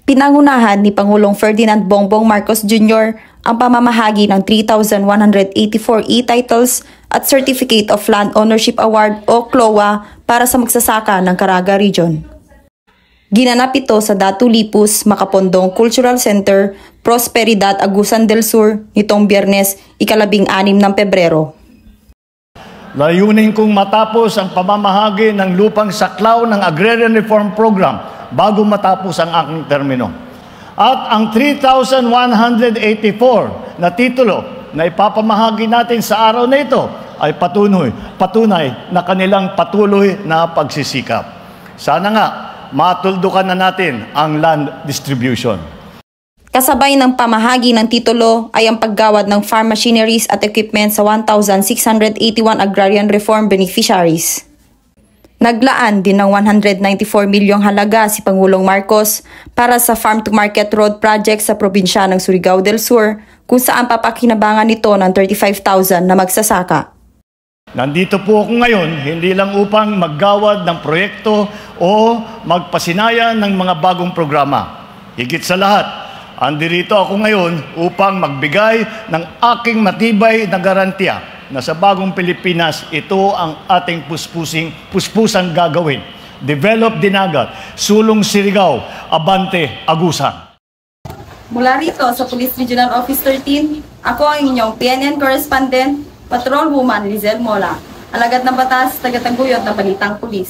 Pinangunahan ni Pangulong Ferdinand Bongbong Marcos Jr. ang pamamahagi ng 3,184 e-titles at Certificate of Land Ownership Award o CLOA para sa magsasaka ng Caraga Region. Ginanap ito sa Datu Lipus, Makapondong Cultural Center, Prosperidad, Agusan del Sur nitong Biyernes, 16 ng Pebrero. Layunin kong matapos ang pamamahagi ng lupang saklaw ng Agrarian Reform Program bago matapos ang aking termino. At ang 3,184 na titulo na ipapamahagi natin sa araw na ito ay patunay na kanilang patuloy na pagsisikap. Sana nga matuldukan na natin ang land distribution. Kasabay ng pamahagi ng titulo ay ang paggawad ng farm machineries at equipment sa 1,681 agrarian reform beneficiaries. Naglaan din ng 194 milyong halaga si Pangulong Marcos para sa farm-to-market road project sa probinsya ng Surigao del Sur, kung saan papakinabangan nito ng 35,000 na magsasaka. Nandito po ako ngayon hindi lang upang maggawad ng proyekto o magpasinaya ng mga bagong programa. Higit sa lahat, andirito ako ngayon upang magbigay ng aking matibay na garantiya na sa bagong Pilipinas, ito ang ating puspusang gagawin. Develop Dinagat, Sulong Surigao, Abante, Agusan. Mula rito sa Police Regional Office 13, ako ang inyong PNN correspondent, Patrolwoman Lizelle Mola, alagad ng batas, tagataguyod ng Balitang Pulis.